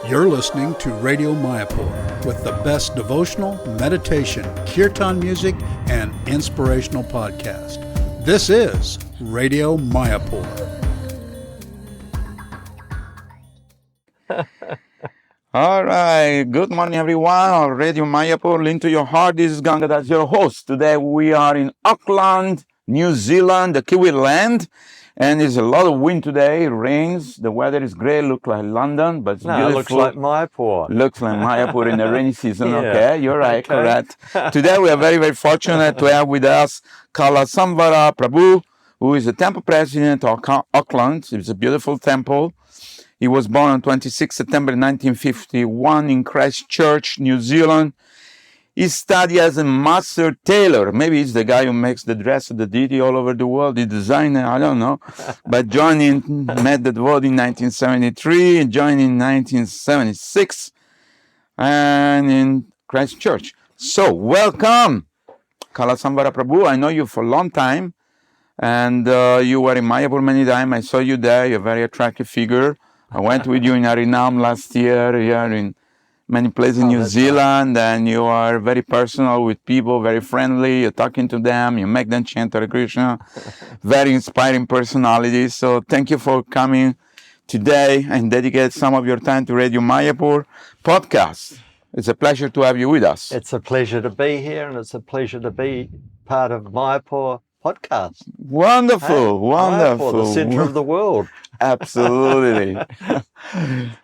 You're listening to Radio Mayapur with the best devotional, meditation, kirtan music, and inspirational podcast. This is Radio Mayapur. All right. Good morning, everyone. On Radio Mayapur, link to your heart. This is Gangadhar, your host. Today we are in Auckland, New Zealand, the Kiwi land. And there's a lot of wind today. It rains. The weather is grey. Looks like London, but it's beautiful. It looks like Mayapur. Looks like Mayapur in the rainy season. Yeah. Okay, you're right. Okay. Correct. Today we are very, very fortunate to have with us Kalasamvara Prabhu, who is the temple president of Auckland. It's a beautiful temple. He was born on 26 September 1951 in Christchurch, New Zealand. He studied as a master tailor. Maybe he's the guy who makes the dress of the deity all over the world, the designer, I don't know. But met the devotee in 1973, joined in 1976, and in Christchurch. So, welcome, Kalasamvara Prabhu. I know you for a long time, and you were in Mayapur many times. I saw you there. You're a very attractive figure. I went with you in Harinam last year, here in many places in New Zealand, and you are very personal with people, very friendly. You're talking to them, you make them chant Hare Krishna. Very inspiring personality. So thank you for coming today and dedicate some of your time to Radio Mayapur podcast. It's a pleasure to have you with us. It's a pleasure to be here, and it's a pleasure to be part of Mayapur podcast. Wonderful, wonderful. Mayapur, the center of the world. Absolutely.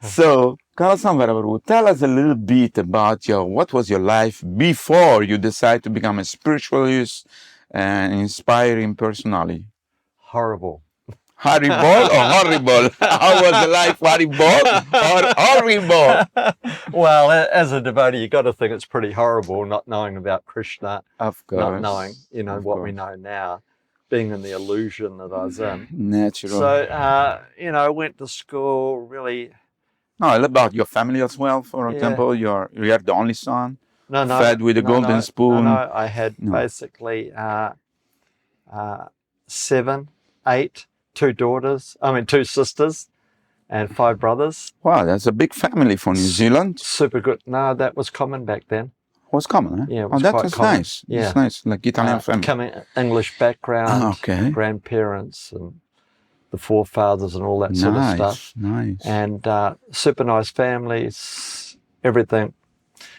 So, Kalasamvara Prabhu, tell us a little bit about what was your life before you decided to become a spiritualist and inspiring personality. Horrible. Horrible or horrible? How was the life, horrible or horrible? Well, as a devotee, you got to think it's pretty horrible not knowing about Krishna. Of course. Not knowing, what we know now, being in the illusion that I was in. Natural. So, I went to school really. No, about your family as well, for example. You're the only son, fed with a golden spoon. No, I had basically 7, 8, 2 sisters, and 5 brothers. Wow, that's a big family for New Zealand. Super good. No, that was common back then. Was common, huh? Yeah, it was that quite was common. Nice. Yeah. It's nice, like Italian family. Coming English background, okay. Grandparents and the forefathers and all that sort of stuff. Nice. And super nice families, everything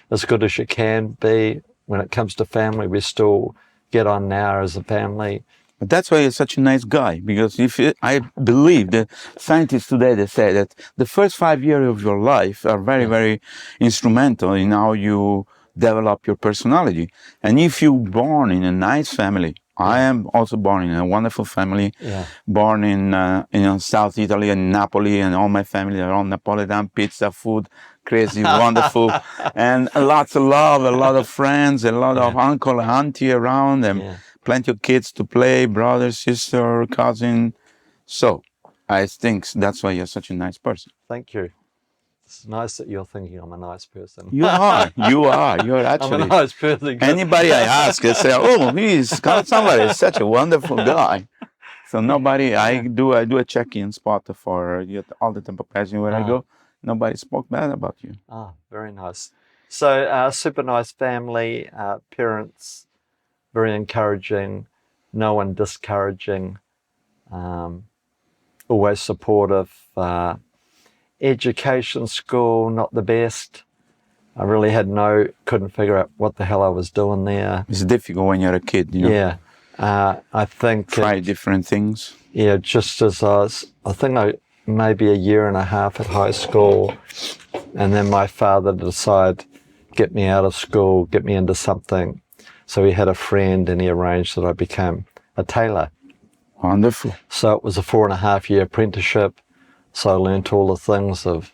as good as you can be. When it comes to family, we still get on now as a family. But that's why you're such a nice guy, because I believe that scientists today, they say that the first 5 years of your life are very, very instrumental in how you develop your personality. And if you're born in a nice family, I am also born in a wonderful family, born in South Italy and Napoli, and all my family are all Napolitan pizza food, crazy, wonderful, and lots of love, a lot of friends, a lot of uncle and auntie around, and plenty of kids to play, brother, sister, cousin. So I think that's why you're such a nice person. Thank you. It's nice that you're thinking I'm a nice person. You are. You're actually. I'm a nice person. Anybody I ask, I say, oh, somebody is such a wonderful guy. So nobody, I do a check-in spot for all the temple presidents where I go. Nobody spoke bad about you. Very nice. So super nice family, parents, very encouraging, no one discouraging, always supportive. Education, school, not the best. I really couldn't figure out what the hell I was doing there. It's difficult when you're a kid, Yeah. I think... Try different things. Yeah, just as I think maybe a year and a half at high school, and then my father decided, get me out of school, get me into something. So he had a friend and he arranged that I became a tailor. Wonderful. So it was a 4.5-year apprenticeship. So I learned all the things of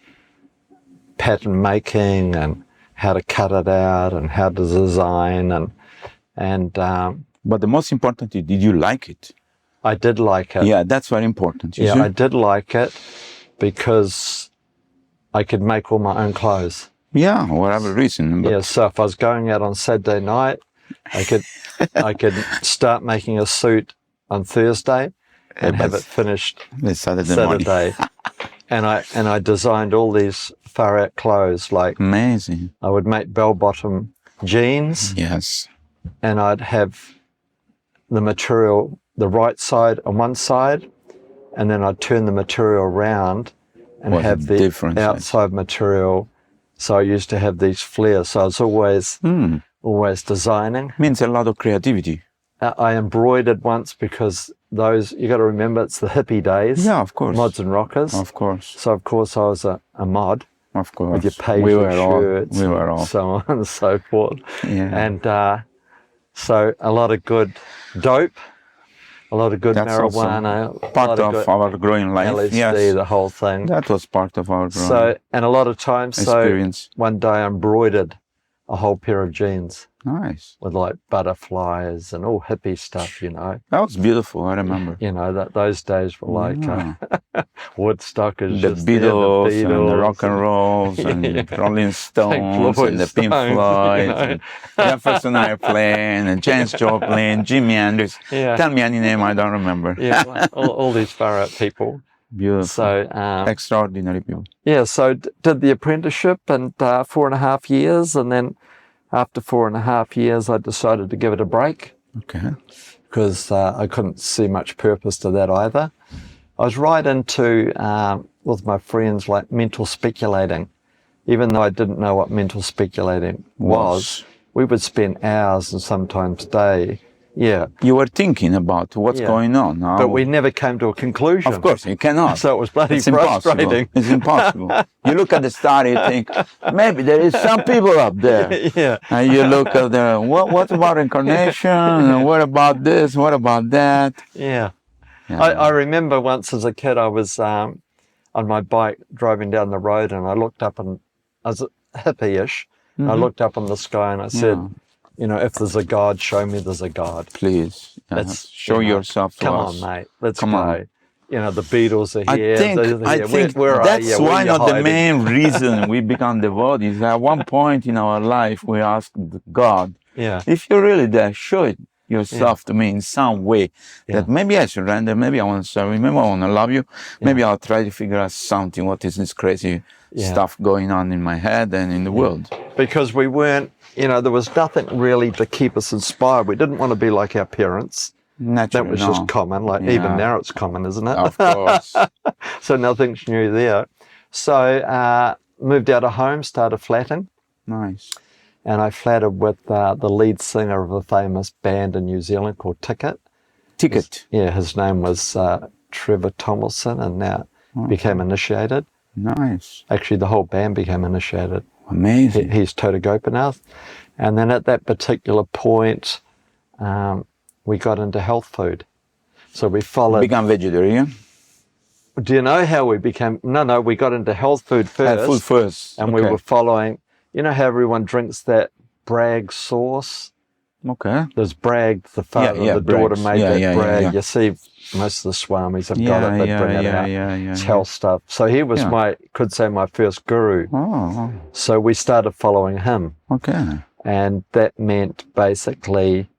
pattern making and how to cut it out and how to design and. But the most important is, did you like it? I did like it. Yeah, that's very important. Yeah, I did like it because I could make all my own clothes. Yeah, whatever reason. Yeah, so if I was going out on Saturday night, I could start making a suit on Thursday and have it finished Saturday. And I designed all these far out clothes. Like Amazing. I would make bell bottom jeans, Yes. and I'd have the material, the right side on one side, and then I'd turn the material around and What a have the difference. outside material. So I used to have these flares. So I was always designing. Means a lot of creativity. I embroidered once because those, you got to remember, it's the hippie days. Yeah, of course. Mods and rockers. Of course. So of course I was a mod. Of course. With your paisley we were shirts, all. We were all. so on and so forth. Yeah. And so a lot of good dope, a lot of good That's marijuana, also part of our growing life. LSD, Yes. the whole thing. That was part of our growing So, and a lot of times, experience. so one day I embroidered a whole pair of jeans Nice. with like butterflies and all hippie stuff, you know. That was beautiful. I remember. You know, that those days were like Woodstock is The just there, Beatles and the rock and and- rolls and Yeah. Rolling Stones Floyd and the Pink Stones, Floyd you know. and Jefferson Airplane and James Joplin, Jimi Hendrix. Yeah. Tell me any name I don't remember. Yeah, all these far out people. Beautiful. So, Extraordinary people. yeah, so did the apprenticeship and 4.5 years, and then after 4.5 years, I decided to give it a break Okay. because I couldn't see much purpose to that either. I was right into, with my friends, like mental speculating. Even though I didn't know what mental speculating was, we would spend hours and sometimes day. Yeah, You were thinking about what's Yeah. going on. How, but we never came to a conclusion. Of course, you cannot. So it was bloody It's impossible. frustrating. It's impossible. You look at the star, you think, maybe there is some people up there. Yeah. And you look at the, what about incarnation? And what about this? What about that? Yeah. Yeah. I remember once as a kid, I was on my bike driving down the road, and I looked up, and I was hippie-ish. I looked up in the sky and I said, you know, if there's a God, show me there's a God. Please, Let's show you know, yourself to Come us. on, mate. Let's Come go. on. You know, the Beatles are I here. think, they're I here. think Where are that's you? why Where you not the hiding? main reason we become devotees. At one point in our life, we asked God, Yeah. if you're really there, show it yourself to me in some way. That maybe I surrender, maybe I want to serve you, maybe I want to love you, maybe I'll try to figure out something. What is this crazy stuff going on in my head and in the world? Because we weren't, you know, there was nothing really to keep us inspired. We didn't want to be like our parents. Naturally, That was no. just common. Like even Yeah. now it's common, isn't it? Of course. So nothing's new there. So moved out of home, started flatting. Nice. And I flatted with the lead singer of a famous band in New Zealand called Ticket. Ticket. Yeah, his name was Trevor Tomlinson, and now became initiated. Nice. Actually, the whole band became initiated. Amazing. He's Tota Gopinath. And then at that particular point, we got into health food. So we followed. Become vegetarian. Do you know how we became? No, we got into health food first. Food first. And we were following, you know how everyone drinks that Bragg sauce? Okay. There's Bragg, the father Yeah, and the daughter Bragg's. made Yeah, that yeah, Bragg. yeah. You see most of the swamis have got it, they bring it out. It's health stuff. So he was could say my first guru. Oh, So we started following him. okay. And that meant basically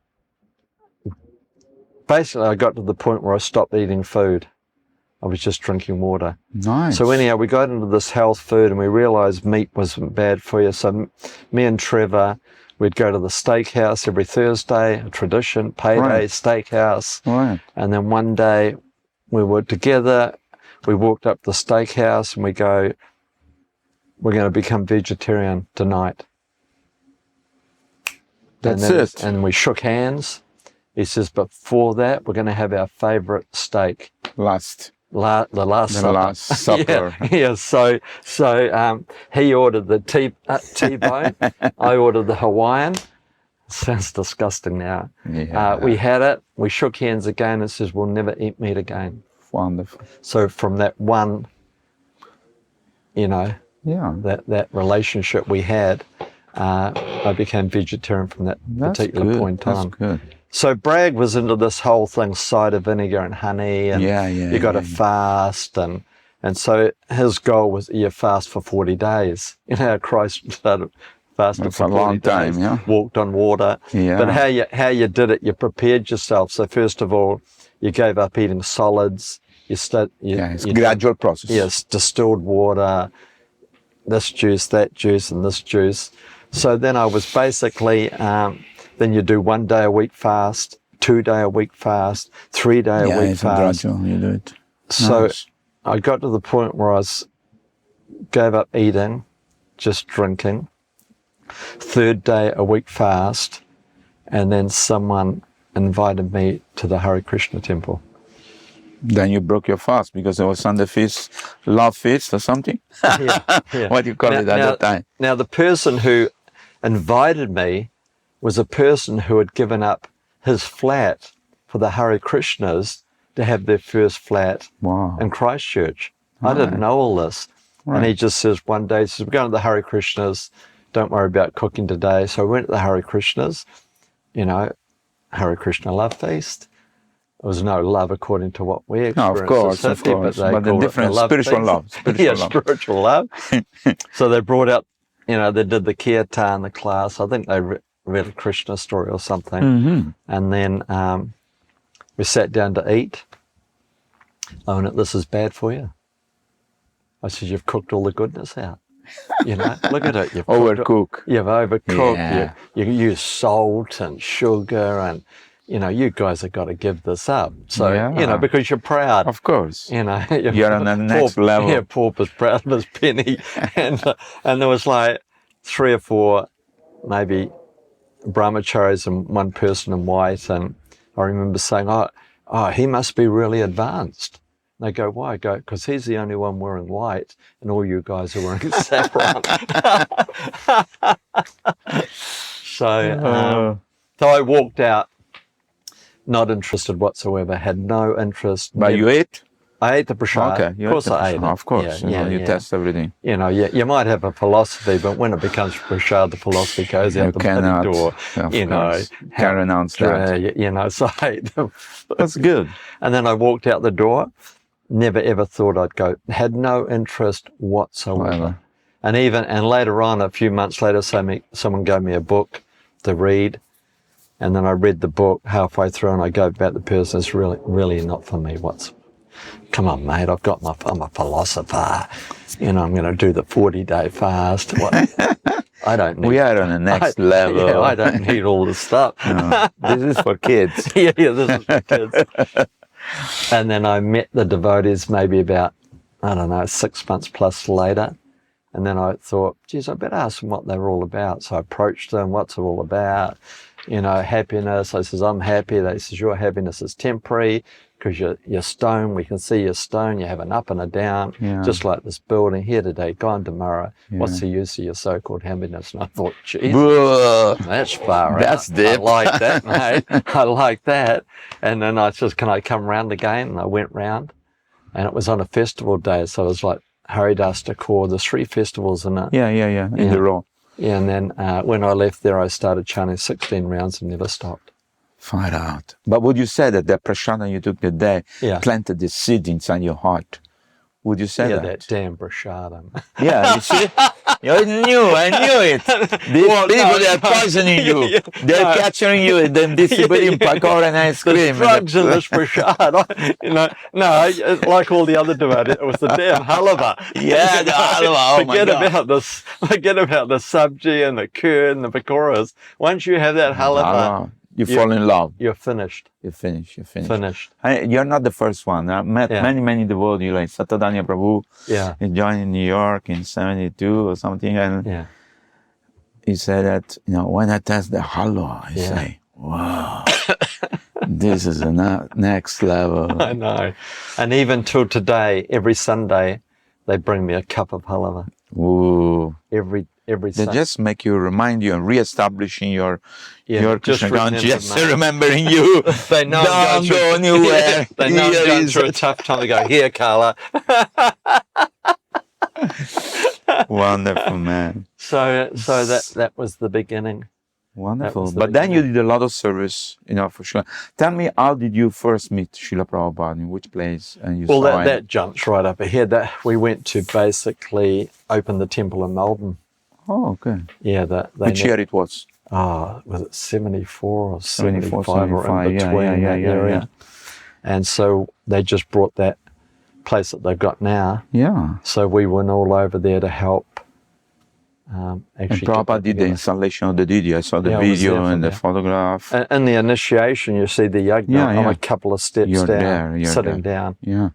I got to the point where I stopped eating food. I was just drinking water. Nice. So anyhow, we got into this health food and we realized meat wasn't bad for you. So me and Trevor, we'd go to the steakhouse every Thursday, a tradition, payday steakhouse. Right. And then one day we were together, we walked up the steakhouse and we go, we're going to become vegetarian tonight. That's and it. And we shook hands. He says, but for that, we're going to have our favorite steak. The last Last supper. Yeah. So he ordered the T-bone. I ordered the Hawaiian. Sounds disgusting now. Yeah. We had it. We shook hands again and says, we'll never eat meat again. Wonderful. So from that one, you know, Yeah. that relationship we had, I became vegetarian from that particular point in time. That's good. So Bragg was into this whole thing, cider vinegar and honey, and you got to fast, and so his goal was you fast for 40 days. You know, Christ started fasting That's for a 40 long time, days, yeah. walked on water. Yeah. But how you did it, you prepared yourself. So first of all, you gave up eating solids, it's a gradual process. Yes, distilled water, this juice, that juice, and this juice. So then I was basically, then you do 1 day a week fast, 2 day a week fast, 3 day a week it's fast. gradual, you do it. So Nice. I got to the point where gave up eating, just drinking. 3rd day a week fast, and then someone invited me to the Hare Krishna temple. Then you broke your fast because it was Sunday feast, love feast or something. Yeah. What do you call it at that time? Now the person who invited me was a person who had given up his flat for the Hare Krishnas to have their first flat Wow. in Christchurch. I didn't know all this. And he just says one day, he says, we're going to the Hare Krishnas, don't worry about cooking today. So I went to the Hare Krishnas, Hare Krishna love feast. There was no love according to what we experienced. No, of course. But the different spiritual love. Spiritual love. So they brought out, they did the kirtan, the class. I think they read a Krishna story or something. Mm-hmm. And then we sat down to eat. Oh, and this is bad for you. I said, you've cooked all the goodness out. Look at it. You've Overcook. You've overcooked. Yeah. You use salt and sugar and, you guys have got to give this up. So, because you're proud. Of course. You're on the next level. Yeah, Pauper's proud of his penny. and there was like 3 or 4 maybe brahmacharis and one person in white. And I remember saying, oh, he must be really advanced. They go, why? I go, because he's the only one wearing white and all you guys are wearing saffron. So I walked out, not interested whatsoever, had no interest. But you ate? I ate the prasad. Okay. Of course I ate it. Of course. You test everything. You might have a philosophy, but when it becomes prasad, the philosophy goes out the back door. Can't renounce that. So I ate them. That's good. And then I walked out the door. Never ever thought I'd go. Had no interest whatsoever. And later on, a few months later, someone gave me a book to read. And then I read the book halfway through and I go back to the person, it's really not for me. Come on, mate, I'm a philosopher. I'm going to do the 40-day fast. I don't need. We are on the next level. Yeah, I don't need all this stuff. No, this is for kids. yeah, this is for kids. And then I met the devotees maybe about, 6 months plus later. And then I thought, geez, I better ask them what they were all about. So I approached them, what's it all about? Happiness. I says, I'm happy. They says, your happiness is temporary because you're stone. We can see you're stone. You have an up and a down, just like this building here today, gone tomorrow. Yeah. What's the use of your so-called happiness? And I thought, geez, that's far out. That's deep. I like that, mate. I like that. And then I says, can I come round again? And I went round. And it was on a festival day. So it was like Haridas Decor. There's 3 festivals in it. Yeah. In the row. Yeah, and then when I left there, I started chanting 16 rounds and never stopped. Far out. But would you say that the prashadam you took that day planted the seed inside your heart? Would you say that? Yeah, that damn prashadam. Yeah, you see? I knew it. These people, they're poisoning you. They're capturing you and then distributing pakora and ice cream. Drugs in this prashad. Like all the other devotees, it was the damn halava. Yeah, the halava. Forget about the sabji and the curd and the pakoras. Once you have that halava, you fall in love. You're finished. You're finished. Finished. You're not the first one. I met many devotees like Satadanya Prabhu. Yeah. He joined in New York in 72 or something. And he said that, when I test the halwa, I say, wow, this is the next level. I know. And even till today, every Sunday, they bring me a cup of halava. Ooh. Every They Sunday. just make you remind you and re-establishing your Krishna consciousness, remembering you. They know don't go anywhere. They know I'm going through a tough time. They go, here, Carla. Wonderful, man. So that was the beginning. Wonderful. But then you did a lot of service, for sure. Tell me, how did you first meet Srila Prabhupada? In which place? And you saw that jumps right up ahead. We went to basically open the temple in Melbourne. Oh, okay. Yeah. Which year it was? Was it 74 or 74, 75 or in between that area? And so they just brought that place that they've got now. Yeah. So we went all over there to help. And Actually, Prabhupada did the installation of the video. I saw the Yeah, I was video there for and the that. photograph. In the initiation, you see the yajna. Yeah, I'm yeah. a couple of steps You're down, there, you're sitting there. down. Yeah.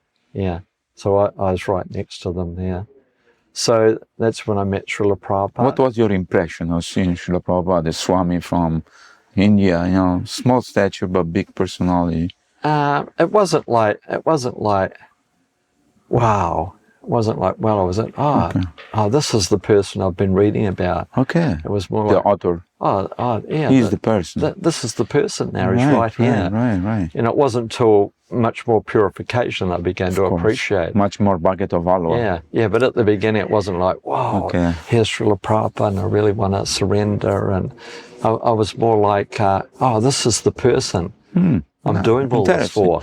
Yeah. So I was right next to them there. So that's when I met Srila Prabhupada. What was your impression of seeing Srila Prabhupada, the Swami from India? You know, small stature but big personality. It wasn't like, wow. It wasn't like, well, I was like, oh, this is the person I've been reading about. Okay. It was more The like, author. yeah. He's the person. This is the person now. He's right here. Right. And it wasn't until much more purification I began to Of course. appreciate. Much more bucket of valor. Yeah. But at the beginning, it wasn't like, wow, here's Srila Prabhupada, and I really want to surrender. And I was more like, this is the person I'm doing all this for.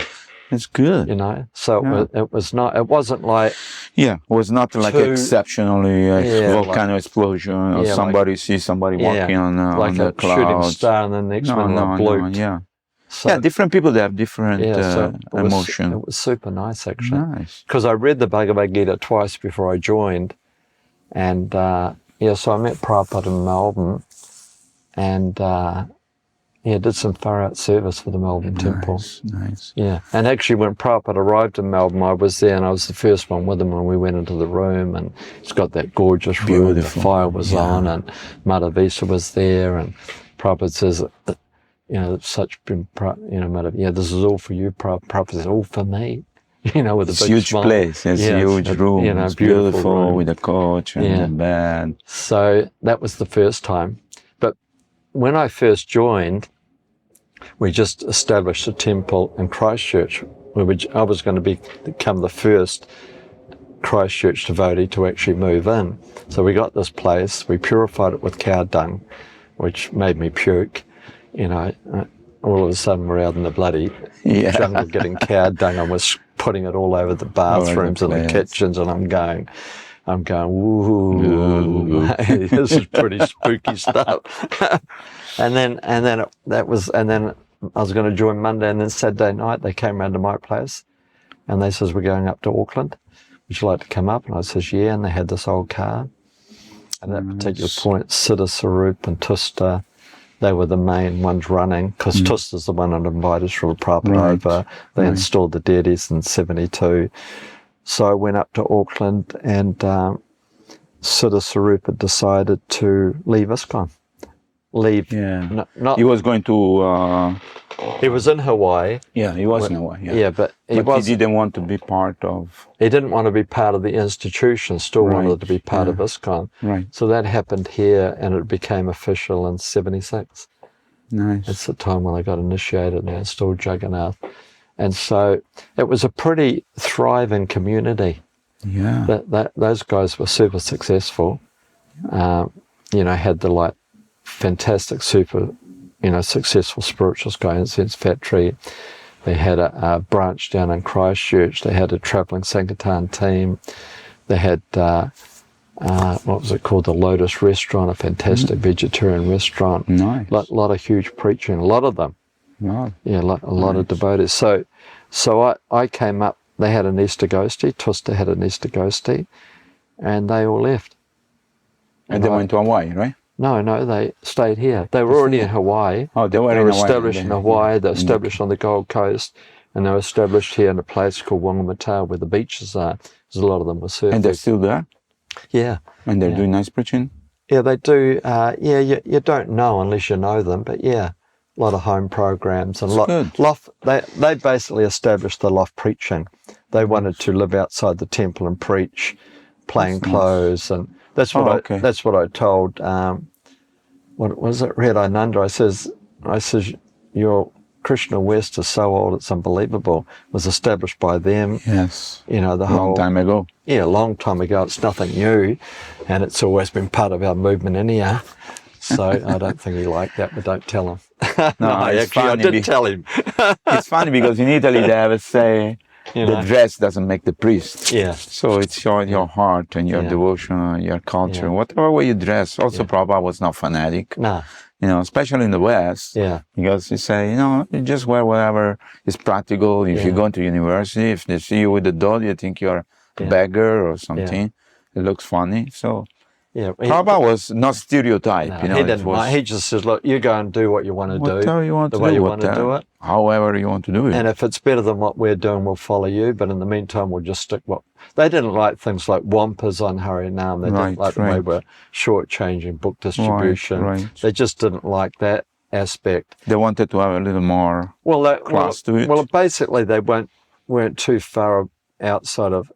It's good. You know, so it wasn't like... Yeah, it was not like exceptionally volcano explosion or somebody sees somebody walking on the clouds. Shooting star and the next one blew. So, different people, they have different emotion. It was super nice, actually. Nice. Because I read the Bhagavad Gita twice before I joined. And, so I met Prabhupada in Melbourne. And, did some far-out service for the Melbourne Temple. Nice. Yeah, and actually when Prabhupada arrived in Melbourne, I was there and I was the first one with him when we went into the room, and it's got that gorgeous room, the fire was on, and Madhavisa was there, and Prabhupada says, this is all for you, Prabhupada says, all for me. With a big huge smile. Place, it's a huge room, it's beautiful room. With a couch and the bed. So that was the first time. When I first joined, we just established a temple in Christchurch. I was going to become the first Christchurch devotee to actually move in. So we got this place, we purified it with cow dung, which made me puke. All of a sudden we're out in the bloody jungle getting cow dung, and we're putting it all over the bathrooms and the kitchens, and I'm going, ooh, this is pretty spooky stuff. and then I was going to join Monday, and then Saturday night they came round to my place, and they says, we're going up to Auckland. Would you like to come up? And I says, yeah. And they had this old car. At that particular point, Siddha, Sarup and Tusta, they were the main ones running, because Tusta's the one that invited Srila Prabhupada over. They installed the deities in 72. So I went up to Auckland, and Siddha Sarupa decided to leave iskcon. He was going to... he was in Hawaii. Yeah, he was in Hawaii. Yeah, but he didn't want to be part of... He didn't want to be part of the institution, still wanted to be part of iskcon. Right. So that happened here, and it became official in 76. Nice. It's the time when I got initiated, and it's still Jagannath. And so it was a pretty thriving community. Yeah. Those guys were super successful. Had the fantastic, super, successful spirituals guy in Sense Factory. They had a branch down in Christchurch. They had a travelling Sankirtan team. They had, what was it called? The Lotus Restaurant, a fantastic vegetarian restaurant. Nice. A lot of huge preaching, a lot of them. Wow. Yeah, a lot of devotees. So I came up, they had an Easter Ghosty, Tusta had an Easter Ghosty, and they all left. And they went to Hawaii, right? No, they stayed here. They were already in Hawaii. Oh, they were established in Hawaii, they were established on the Gold Coast, and they were established here in a place called Whangamata, where the beaches are, because a lot of them were surfing. And they're still there? Yeah. And they're doing nice preaching? Yeah, they do. You don't know unless you know them, but yeah. A lot of home programs and they basically established the loft preaching. They wanted to live outside the temple and preach, plain clothes, and that's what I told. What was it, Redinanda? I says, your Krishna West is so old it's unbelievable. It was established by them. Yes. Long time ago. Yeah, a long time ago. It's nothing new, and it's always been part of our movement anyhow. So I don't think he liked that, but don't tell him. No, I did tell him. It's funny because in Italy they have a say, You the know? dress doesn't make the priest. Yeah. So it's your heart and your Yeah. devotion and your culture. Yeah. Whatever way you dress. Also, Yeah. Prabhupada was not fanatic. Nah. You know, especially in the West. Yeah. Because you say, you know, you just wear whatever is practical. If you Yeah. go to university, if they see you with a doll, you think you're a Yeah. beggar or something. It looks funny. So Yeah. Prabhupada was not stereotype. No, You know, he it didn't was mind. He just says, look, you go and do what you want to do. whatever you want the to way do. you want to do it. However you want to do it. And if it's better than what we're doing, we'll follow you. But in the meantime, we'll just stick what... They didn't like things like wampus on Harinam. They didn't like the way we're shortchanging book distribution. Right. They just didn't like that aspect. They wanted to have a little more class to it. Well, basically, they weren't too far outside of...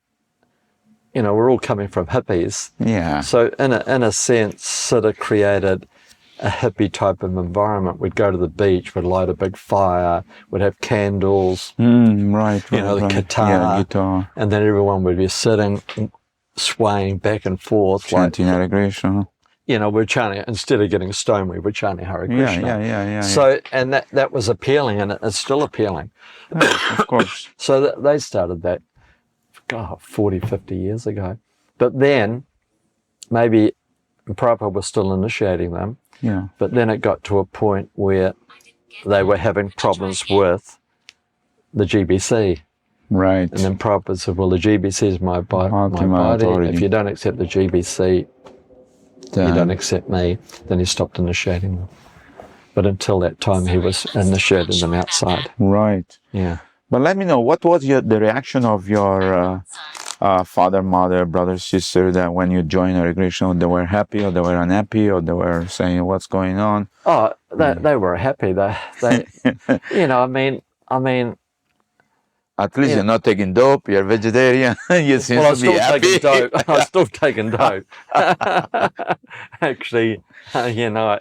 You know, we're all coming from hippies. Yeah. So in a sense, sort of created a hippie type of environment. We'd go to the beach, we'd light a big fire, we'd have candles, Right. you know, the guitar, Yeah, guitar. and then everyone would be sitting, swaying back and forth. Chanting Hare Krishna. You know, we're chanting, instead of getting stoned, we were chanting Hare Krishna. Yeah. So, and that was appealing, and it's still appealing. Of course. So they started that, 40, 50 years ago. But then, maybe Prabhupada was still initiating them, Yeah. but then it got to a point where they were having problems with the GBC. Right. And then Prabhupada said, well, the GBC is my body. authority. If you don't accept the GBC, Then- you don't accept me. Then he stopped initiating them. But until that time, he was initiating them outside. Right. Yeah. But let me know, what was the reaction of your father, mother, brother, sister, that when you joined Hare Krishna, they were happy or they were unhappy or they were saying, what's going on? Oh, they were happy. They you know, I mean, At least you're not taking dope, you're vegetarian, you seem well, I was to be still happy. taking dope. I was still taking dope. Actually, you know,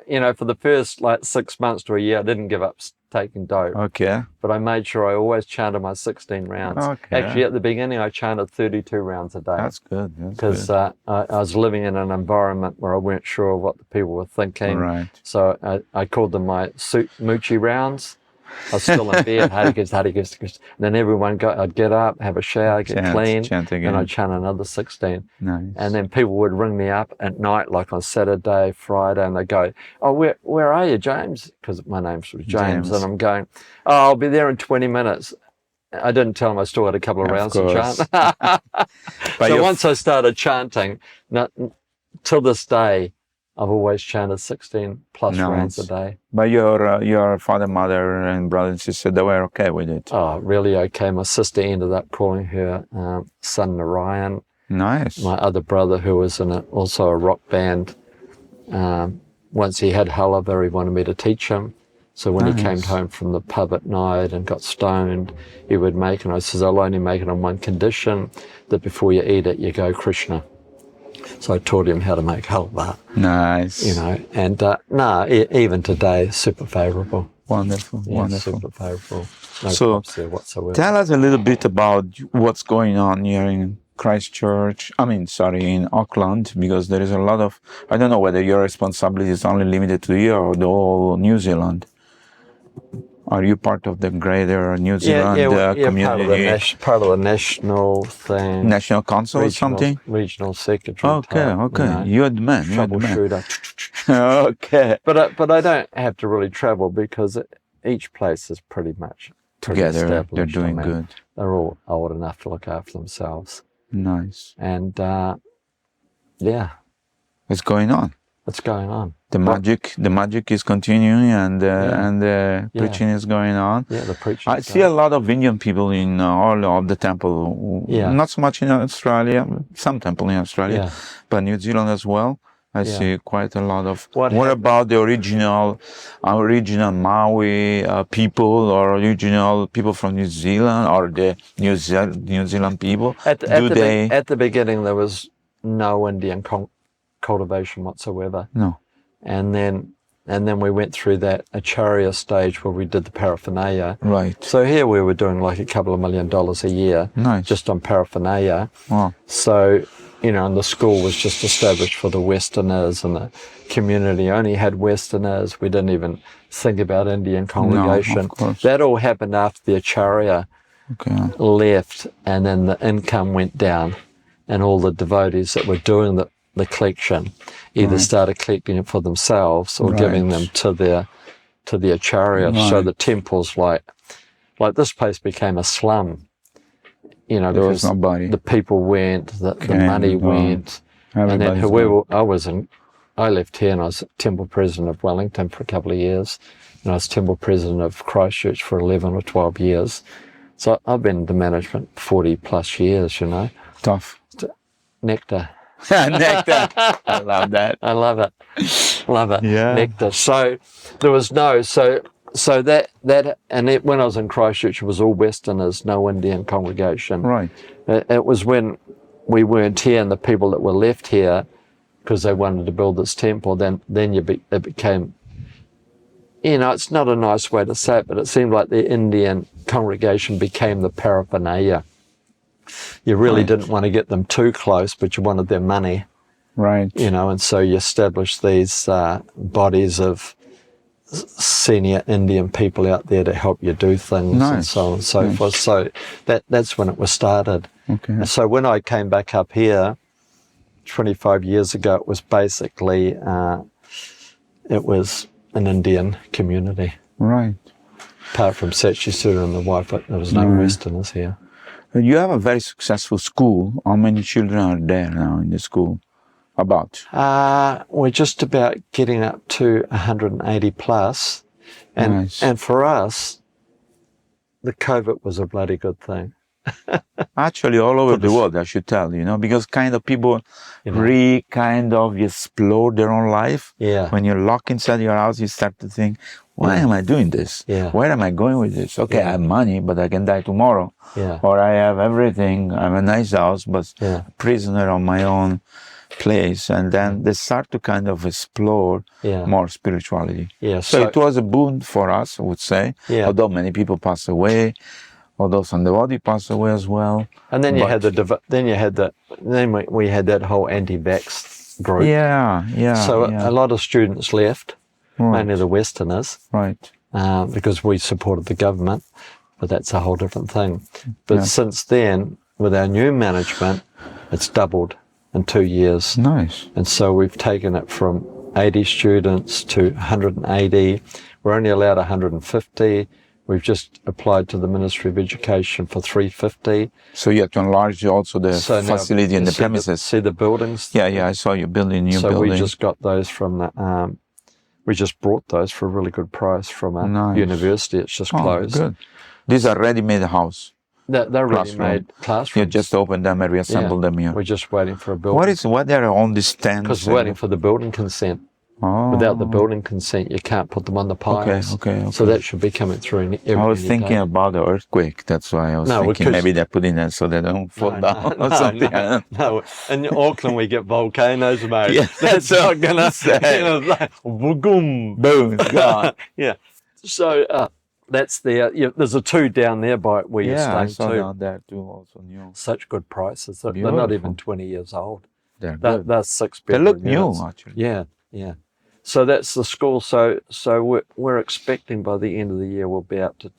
you know, for the first like 6 months to a year, I didn't give up taking dope. Okay. But I made sure I always chanted my 16 rounds. Okay. Actually, at the beginning, I chanted 32 rounds a day. That's good. Because I was living in an environment where I weren't sure what the people were thinking. Right. So I called them my Moochie rounds. I was still in bed, Hare Krishna. And then I'd get up, have a shower, get clean, chant again. and I'd chant another 16. Nice. And then people would ring me up at night, like on Saturday, Friday, and they'd go, oh, where are you, James? Because my name's James. And I'm going, oh, I'll be there in 20 minutes. I didn't tell them I still had a couple of rounds to chant. So once I started chanting, till this day, I've always chanted 16 plus rounds a day. But your father, mother, and brother and sister, they were okay with it? Oh, really okay. My sister ended up calling her son Narayan. Nice. My other brother, who was in also a rock band, once he had Halavar, he wanted me to teach him. So when he came home from the pub at night and got stoned, he would make, and I says, I'll only make it on one condition, that before you eat it, you go Krishna. So I taught him how to make halva. Nice. You know, and even today, super favourable. Wonderful, Yeah, wonderful. super favourable. No So, problems there whatsoever. Tell us a little bit about what's going on here in Christchurch, in Auckland, because there is a lot of, I don't know whether your responsibility is only limited to here or the whole New Zealand. Are you part of the greater New Zealand community? Part of the national thing. National Council or something? Regional secretary. Okay. You know, You're the man. troubleshooter. Okay. But I don't have to really travel because each place is pretty much Together, they're established. doing good. They're all old enough to look after themselves. Nice. And yeah, What's going on? what's going on? The magic is continuing, and the preaching is going on. Yeah, the preaching. I see a lot of Indian people in all of the temple. Yeah. Not so much in Australia, some temple in Australia, Yeah. but New Zealand as well. I Yeah. see quite a lot of. What What happened- about the original Maui people, or original people from New Zealand, or the New Zealand people? At the beginning, there was no Indian cultivation whatsoever. No. And then we went through that Acharya stage where we did the paraphernalia. Right. So here we were doing like $2 million a year, Nice. just on paraphernalia. Wow. So, you know, and the school was just established for the Westerners, and the community only had Westerners. We didn't even think about Indian congregation. of course. That all happened after the Acharya Okay. left, and then the income went down, and all the devotees that were doing the collection either started collecting it for themselves or giving them to their acharyas. Right. So the temple's like this place became a slum, you know, There because was nobody. the people went, the money went, and then Everybody's whoever I left here and I was temple president of Wellington for a couple of years, and I was temple president of Christchurch for 11 or 12 years. So I've been in the management 40 plus years, you know. tough. Nectar. Nectar. I love that. I love it. Love it. Yeah. Nectar. So there was so that when I was in Christchurch, it was all Westerners, no Indian congregation. Right. It was when we weren't here, and the people that were left here, because they wanted to build this temple, then it became, you know, it's not a nice way to say it, but it seemed like the Indian congregation became the paraphernalia. You really didn't want to get them too close, but you wanted their money. Right. You know, and so you established these bodies of senior Indian people out there to help you do things and so on and so forth. So that's when it was started. Okay. And so when I came back up here 25 years ago, it was basically it was an Indian community. Right. Apart from Sachi Sudha and the wife, but there was no Westerners here. You have a very successful school. How many children are there now in the school? About? We're just about getting up to 180 plus. And for us, the COVID was a bloody good thing. Actually, all over the world, I should tell, you know, because kind of people kind of explore their own life. Yeah. When you're locked inside your house, you start to think, why am I doing this? Yeah. Where am I going with this? Okay, I have money, but I can die tomorrow. Yeah. Or I have everything, I have a nice house, but a prisoner of my own place. And then they start to kind of explore more spirituality. Yeah. So it was a boon for us, I would say, although many people pass away. Although Sandhavadi passed away as well. And then we had that whole anti-vax group. Yeah. So a lot of students left, mainly the Westerners. Right. Because we supported the government, but that's a whole different thing. But since then, with our new management, it's doubled in 2 years. Nice. And so we've taken it from 80 students to 180. We're only allowed 150. We've just applied to the Ministry of Education for 350. So you have to enlarge also the facility and the premises. See the buildings? Yeah, I saw you building new building. So we just got those from the, we just brought those for a really good price from a university. It's just closed. Good. These are ready-made house. They're ready-made classrooms. You just open them and reassemble them here. We're just waiting for a building. What are on these stands? Because we're waiting for the building consent. Oh. Without the building consent, you can't put them on the piles. Okay. So that should be coming through every I was thinking day. about the earthquake. That's why I was thinking maybe they're putting it so they don't fall down or something. No. In Auckland, we get volcanoes, mate. Yeah, that's not going to say. Like, boom, it's gone. Yeah. So that's there. There's a 2 down there by where you're staying I saw too. down there too. Also new. Such good prices. They're not even 20 years old. They're good. They're 6 They bedroom look units. new, actually. Yeah. So that's the school. So we're expecting by the end of the year we'll be up to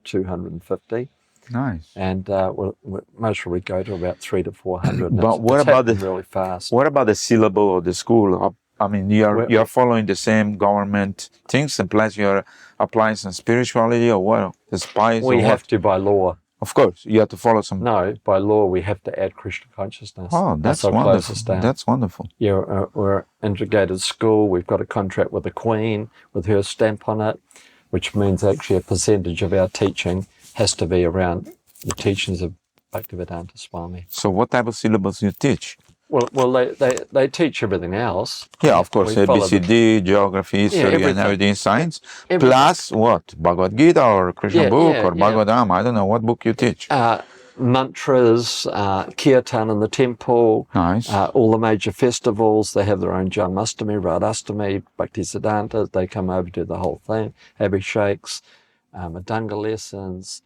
250. Nice. And we'll most probably go to about 300 to 400. But what about really fast? What about the syllable of the school? I mean, you're following the same government things, and plus you're applying some spirituality or what? The spice. We have to by law. Of course, you have to follow some. No, by law we have to add Krishna consciousness. Oh, that's our wonderful. closest down. That's wonderful. Yeah, we're an integrated school. We've got a contract with the Queen with her stamp on it, which means actually a percentage of our teaching has to be around the teachings of Bhaktivedanta Swami. So what type of syllabus you teach? Well, they teach everything else. Yeah, of course, ABCD, geography, history, and everything, science. Everything. Plus what? Bhagavad Gita or Krishna book or Bhagavatam? I don't know what book you teach. Mantras, kirtan in the temple. Nice. All the major festivals, they have their own Janmastami, Radhastami, Bhaktisiddhanta. They come over, do the whole thing. Abhisheks, Madanga lessons,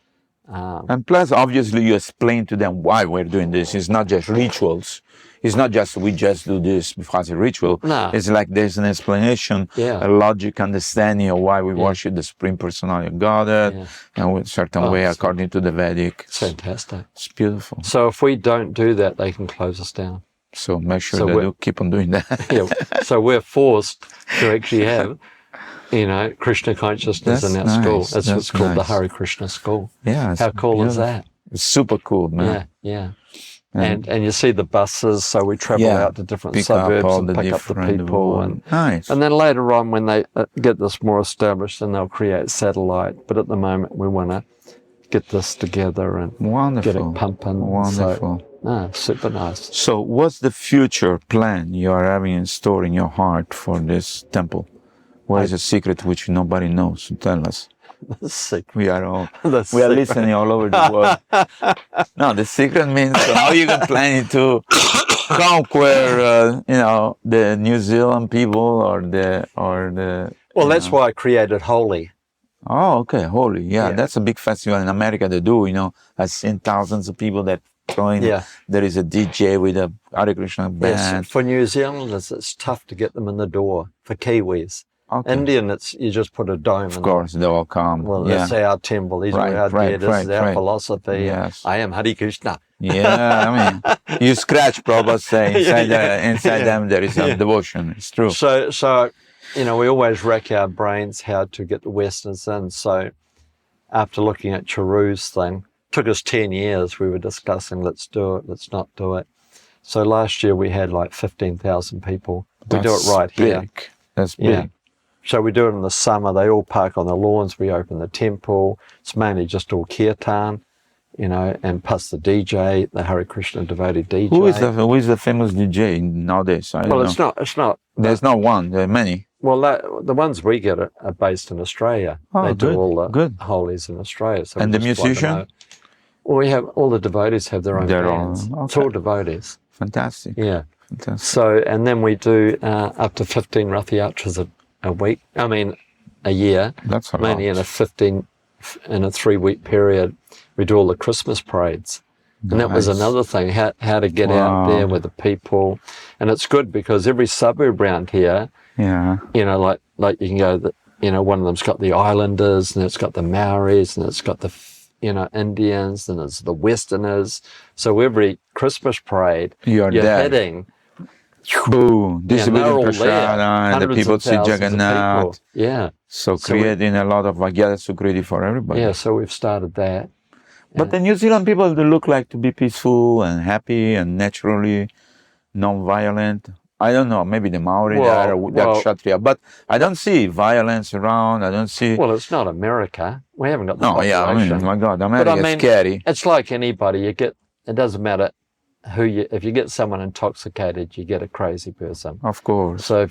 And plus, obviously, you explain to them why we're doing this. It's not just rituals. It's not just we just do this because it's a ritual. No. It's like there's an explanation, Yeah. a logic understanding of why we worship the Supreme Personality of Godhead, and with a certain way according to the Vedic. It's fantastic. It's beautiful. So if we don't do that, they can close us down. So make sure that you keep on doing that. Yeah. So we're forced to actually have, Krishna consciousness in our school. That's what's called the Hare Krishna school. Yeah. How cool is that? It's super cool, man. Yeah. And you see the buses, so we travel out to different suburbs and pick up the people. And then later on, when they get this more established, then they'll create satellite. But at the moment, we want to get this together and get it pumping. Wonderful. So, super nice. So what's the future plan you are having in store in your heart for this temple? What is a secret which nobody knows? Tell us. The secret. We are listening all over the world. No, the secret means how you can plan to conquer, the New Zealand people or the. Well, that's why I created Holy. Oh, okay, Holy. Yeah, that's a big festival in America. They do. I've seen thousands of people that join. Yeah. There is a DJ with a Hare Krishna band. Yes, for New Zealanders, it's tough to get them in the door. For Kiwis. Okay. Indian, you just put a dome. Of course, they all come. Well, that's our temple. These are our deities. This is our philosophy. Yes. I am Hare Krishna. Yeah, you scratch Prabhupada inside them there is some devotion. It's true. So, we always rack our brains how to get the Westerners in. So, after looking at Charu's thing, took us 10 years. We were discussing, let's do it, let's not do it. So last year we had like 15,000 people. We do it right here. That's big. Yeah. So we do it in the summer. They all park on the lawns. We open the temple. It's mainly just all kirtan, and plus the DJ, the Hare Krishna devotee DJ. Who is the famous DJ nowadays? It's not. There's not one. There are many. Well, the ones we get are based in Australia. They do all the holies in Australia. So and the musician? Well, we have all the devotees have their own bands. It's all devotees. Fantastic. Yeah. Fantastic. So, and then we do up to 15 Rath Yatras a year. That's a lot. Mainly in a 3-week period. We do all the Christmas parades. And that was another thing, how to get out there with the people. And it's good because every suburb around here, like you can go, one of them's got the Islanders, and it's got the Maoris, and it's got the, Indians, and it's the Westerners. So every Christmas parade, you're heading. Boom, distributing prasad, and the people see Jagannath. Yeah. So creating a lot of Vagyada security for everybody. Yeah, so we've started that. But the New Zealand people, they look like to be peaceful and happy and naturally non-violent. I don't know, maybe the Maori, they're Kshatriya, but I don't see violence around, I don't see... Well, it's not America. We haven't got the population. My God, America is scary. It's like anybody, it doesn't matter if you get someone intoxicated, you get a crazy person. Of course. So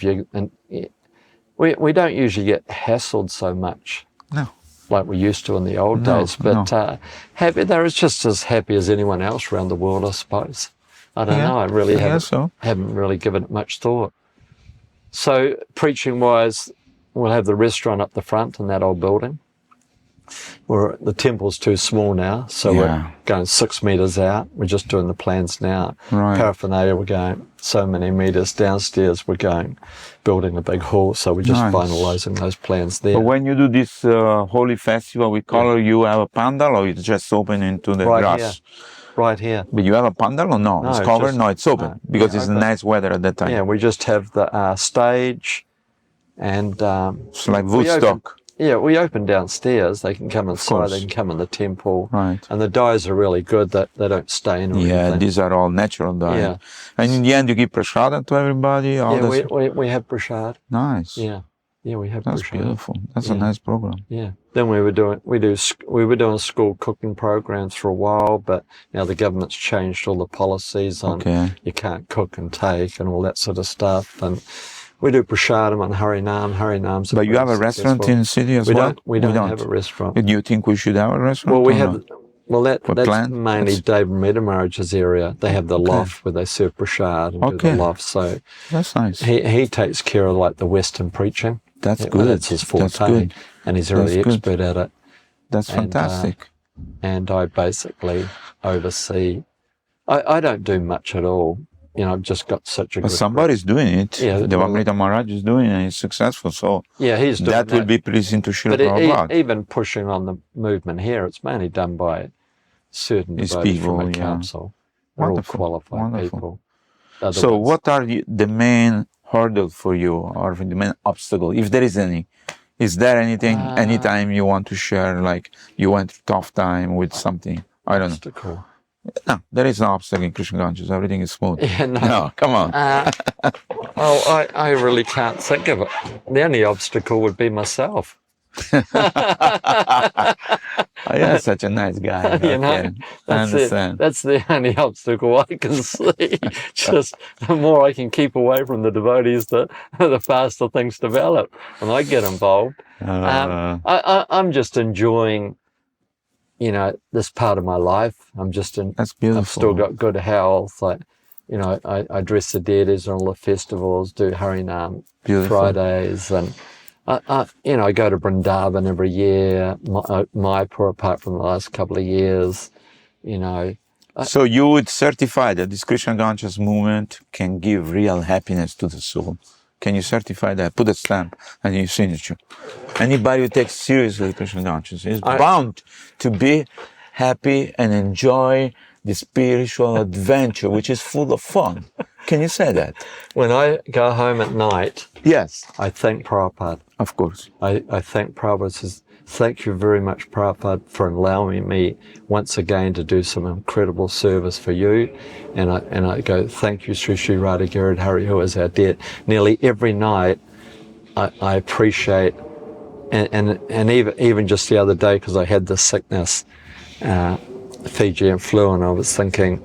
we don't usually get hassled so much. No. Like we used to in the old days, but they're just as happy as anyone else around the world, I suppose. I don't know. I really haven't really given it much thought. So preaching-wise, we'll have the restaurant up the front in that old building. The temple's too small now, so we're going 6 meters out. We're just doing the plans now. Right. Paraphernalia, we're going so many meters downstairs. We're building a big hall, so we're just finalizing those plans there. But when you do this holy festival with color, you have a pandal, or it's just open into the grass? Here. Right here. But you have a pandal or no? No, it's covered? No, it's open because it's nice weather at that time. Yeah, we just have the stage and... it's like Woodstock. We open downstairs. They can come inside. They can come in the temple. Right. And the dyes are really good. That they don't stain or anything. These are all natural dyes. Yeah. And in the end, you give prasad to everybody. We have prasad. Nice. Yeah, we have. That's prasad. Beautiful. That's a nice program. Yeah. Then we were doing school cooking programs for a while, but now the government's changed all the policies on you can't cook and take and all that sort of stuff and. We do prasadam and Harinam. But you have a restaurant in the city as well? We don't have a restaurant. Do you think we should have a restaurant? Well, we have. Well, that's mainly David Metamarage's area. They have the loft where they serve prasad and do the loft. So that's nice. He takes care of like the Western preaching. That's good. That's his forte, and he's a really expert at it. That's fantastic. and I basically oversee. I don't do much at all. You know, I've just got such a But good somebody's doing it. Yeah, The well, Bhakti Maharaj is doing it and he's successful. So yeah, he's doing that will be pleasing to Srila But Prabhupada. even pushing on the movement here, it's mainly done by certain These devotees people, from a yeah. council. They're Wonderful, all qualified wonderful. people. They're the So ones- what are the main hurdle for you, or the main obstacle, if there is any? Is there anything, anytime you want to share, like you went through tough time with something? I don't know. obstacle. No, there is no obstacle in Krishna consciousness. Everything is smooth. Yeah, no. No, come on. I really can't think of it. The only obstacle would be myself. Oh, you're such a nice guy. You know, Okay. I that's understand. it. That's the only obstacle I can see. Just the more I can keep away from the devotees, the faster things develop, and I get involved. I'm just enjoying, you know, this part of my life. That's beautiful. I've still got good health. I dress the deities on all the festivals, do Harinam Fridays, and I go to Vrindavan every year, Mayapur apart from the last couple of years, you know. So you would certify that this Krishna conscious movement can give real happiness to the soul. Can you certify that? Put a stamp on your signature. Anybody who takes seriously Krishna consciousness is bound to be happy and enjoy the spiritual adventure, which is full of fun. Can you say that? When I go home at night, Yes, I thank Prabhupada. of course. I thank Prabhupada. Says, thank you very much, Prabhupada, for allowing me once again to do some incredible service for you. And I go, thank you, Sri Sri Radha Giridhari, who is our dear. Nearly every night, I appreciate, and even just the other day, because I had this sickness, Fijian flu, and I was thinking,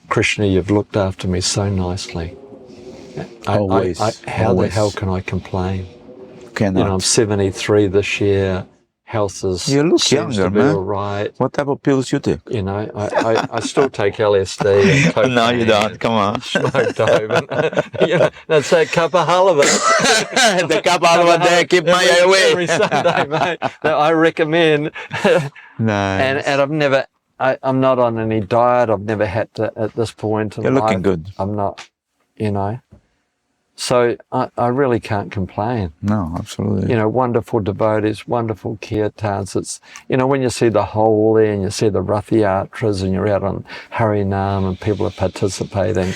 Krishna, you've looked after me so nicely. Always. How the hell can I complain? Cannot. You know, I'm 73 this year. Health is You look seems younger, to be man. all right. What type of pills you take? You know, I still take LSD. And cocaine. No, you don't. Come on. Smoke dope. You know, that's that cup of halibut. The cup out of there, keep my away. Every Sunday, mate. That I recommend. Nice. And I've never. I'm not on any diet. I've never had to at this point in You're life. looking good. I'm not. You know. So I really can't complain. No, absolutely. You know, wonderful devotees, wonderful kirtans. It's, you know, when you see the whole there and you see the Rathayatras and you're out on Harinam and people are participating,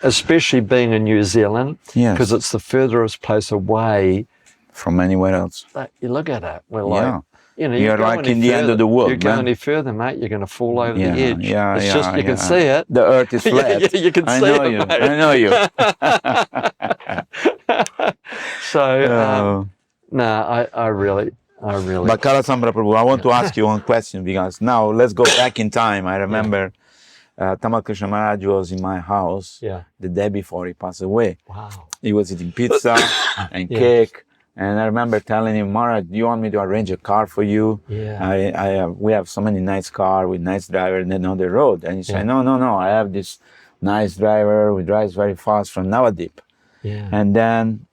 especially being in New Zealand, Yes. because it's the furthest place away. From anywhere else. Like, you look at it, we're like, Yeah. you know, You're go like any in the end further- of the world, You go man. any further, mate, you're going to fall over the edge. Yeah, It's yeah, just, you can yeah. see it. The earth is flat. Yeah, you can I see know it, you. mate. I know you. So, no, I really. But Kalasamvara Prabhu, I want to ask you one question, because now let's go back in time. I remember Tamal Krishna Maharaj was in my house the day before he passed away. Wow. He was eating pizza and cake. And I remember telling him, Maharaj, do you want me to arrange a car for you? Yeah. We have so many nice cars with nice driver and then on the road. And he said, no, I have this nice driver who drives very fast from Navadip. Yeah. And then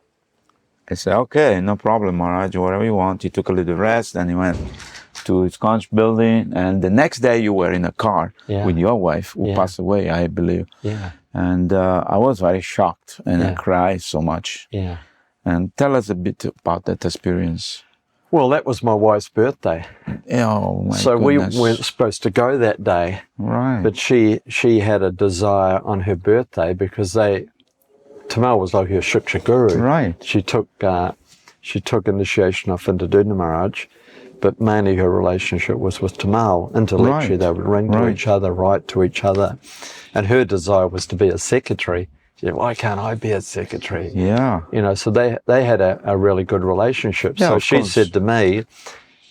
I said, okay, no problem, Maharaj, whatever you want. He took a little rest, and he went to his conch building. And the next day you were in a car with your wife, who passed away, I believe. Yeah. And I was very shocked, and I cried so much. Yeah. And tell us a bit about that experience. Well, that was my wife's birthday. Oh, my So goodness. we weren't supposed to go that day. Right. But she had a desire on her birthday because Tamal was like her Shiksha guru. Right. She took initiation off into Dudna Maharaj, but mainly her relationship was with Tamal. Intellectually, they would ring to each other, write to each other. And her desire was to be a secretary. She said, why can't I be a secretary? Yeah. You know, so they had a really good relationship. Yeah, so of she course. said to me,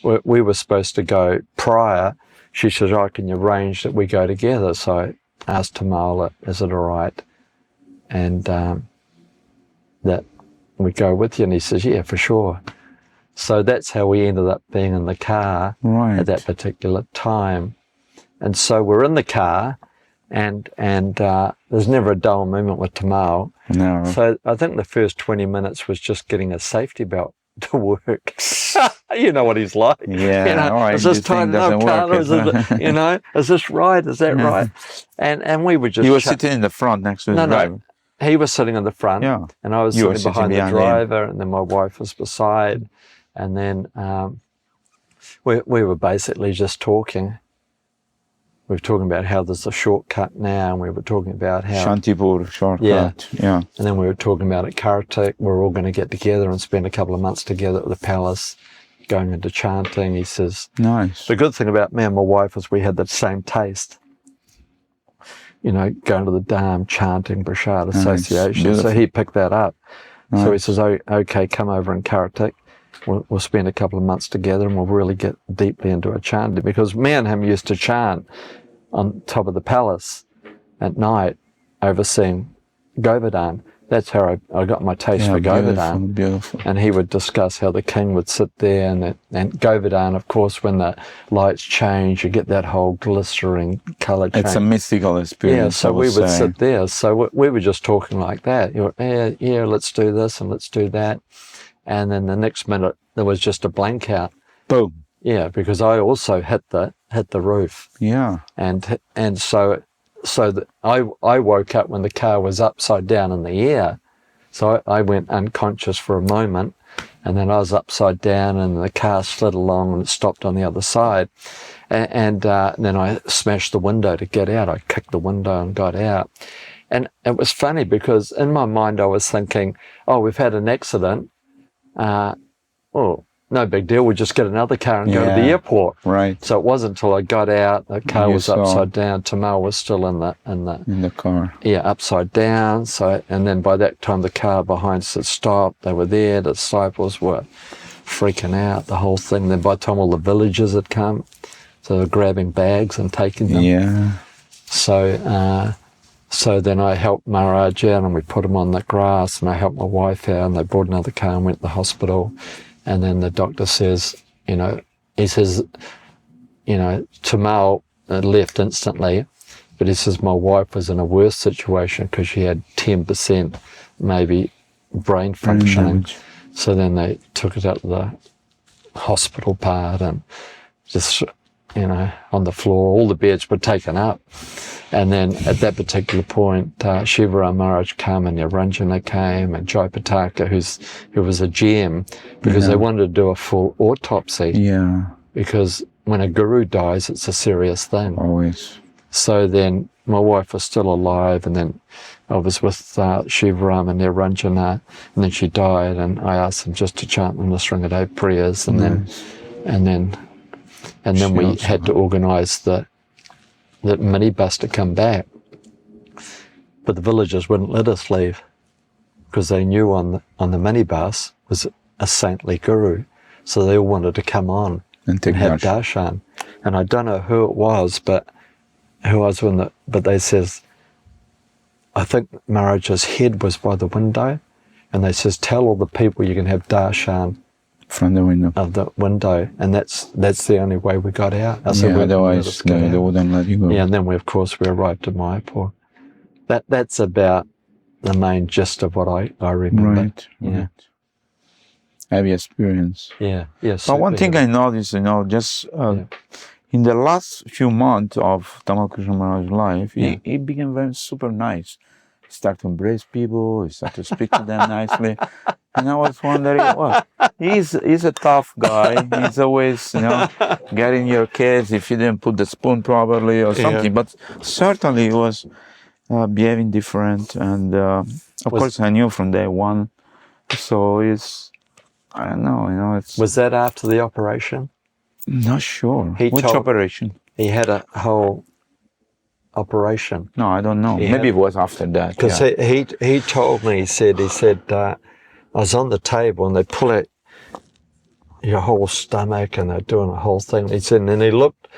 we were supposed to go prior. She said, oh, can you arrange that we go together? So I asked Tamal, is it all right? And that we go with you. And he says, yeah, for sure. So that's how we ended up being in the car at that particular time. And so we're in the car, and there's never a dull moment with Tamal. No. So I think the first 20 minutes was just getting a safety belt to work. You know what he's like. Yeah, all right, is this this thing tight enough, doesn't work, Carla? Is it, is this right? Is that right? And we were just... He was sitting in the front next to the driver. He was sitting in the front, and I was sitting behind the driver, and then my wife was beside, and then we were basically just talking. We were talking about how there's a shortcut now, and we were talking about how... Shantipur shortcut, yeah. And then we were talking about at Karatek, we're all going to get together and spend a couple of months together at the palace, going into chanting. He says... Nice. The good thing about me and my wife is we had the same taste. You know, going to the Dham, chanting, Prashad Association. So he picked that up. Nice. So he says, okay, come over in Karatek. We'll spend a couple of months together and we'll really get deeply into our chanting. Because me and him used to chant on top of the palace at night, overseeing Govardhan. That's how I got my taste for Govardhan. Beautiful. And he would discuss how the king would sit there, and Govardhan, of course, when the lights change, you get that whole glistering colour change. It's a mystical experience. Yeah, so we would sit there. So we were just talking like that. You were, yeah, let's do this and let's do that. And then the next minute, there was just a blank out. Boom. Yeah, because I also hit the roof. Yeah. And so that I woke up when the car was upside down in the air. So I went unconscious for a moment, and then I was upside down, and the car slid along and it stopped on the other side. And then I smashed the window to get out. I kicked the window and got out. And it was funny because in my mind I was thinking, oh, we've had an accident. Oh, no big deal. We'll just get another car and go to the airport. Right. So it wasn't until I got out, the car was upside down. Tamal was still in the car. Yeah, upside down. So, and then by that time the car behind us had stopped. They were there. The disciples were freaking out. The whole thing. Then by the time all the villagers had come, so they were grabbing bags and taking them. Yeah. So then I helped Maharaj out, and we put him on the grass, and I helped my wife out, and they brought another car and went to the hospital. And then the doctor says, he says, Tamal left instantly, but he says my wife was in a worse situation because she had 10% maybe brain functioning. So then they took it out of the hospital part, and just, on the floor, all the beds were taken up. And then at that particular point, Shivaram Maharaj came, and Niranjana came, and Jayapataka, who was a GM, because they wanted to do a full autopsy. Yeah. Because when a guru dies, it's a serious thing. Always. So then my wife was still alive, and then I was with Shivaram and Niranjana, and then she died, and I asked them just to chant the Nisringadev prayers, and then we had to organise that minibus to come back. But the villagers wouldn't let us leave because they knew on the minibus was a saintly guru. So they all wanted to come on and have darshan. And I don't know who it was, but they says, I think Maharaj's head was by the window, and they says, tell all the people you can have darshan from the window. Of the window, and that's the only way we got out. Otherwise they wouldn't let you go. Yeah, and then we arrived at Mayapur. That's about the main gist of what I remember. Right. Right. Heavy experience. Yeah. But one thing I noticed, just in the last few months of Tamal Krishna Maharaj's life, he became very super nice. He started to embrace people. He started to speak to them nicely. And I was wondering, well, he's a tough guy. He's always, getting your kids if you didn't put the spoon properly or something. But certainly he was behaving different. And of course, I knew from day one. So I don't know, it's... Was that after the operation? Not sure. Which operation? He had a whole operation. No, I don't know. Maybe it was after that. Because he told me, he said, I was on the table and they pull out your whole stomach and they're doing a whole thing. He said, and then he looked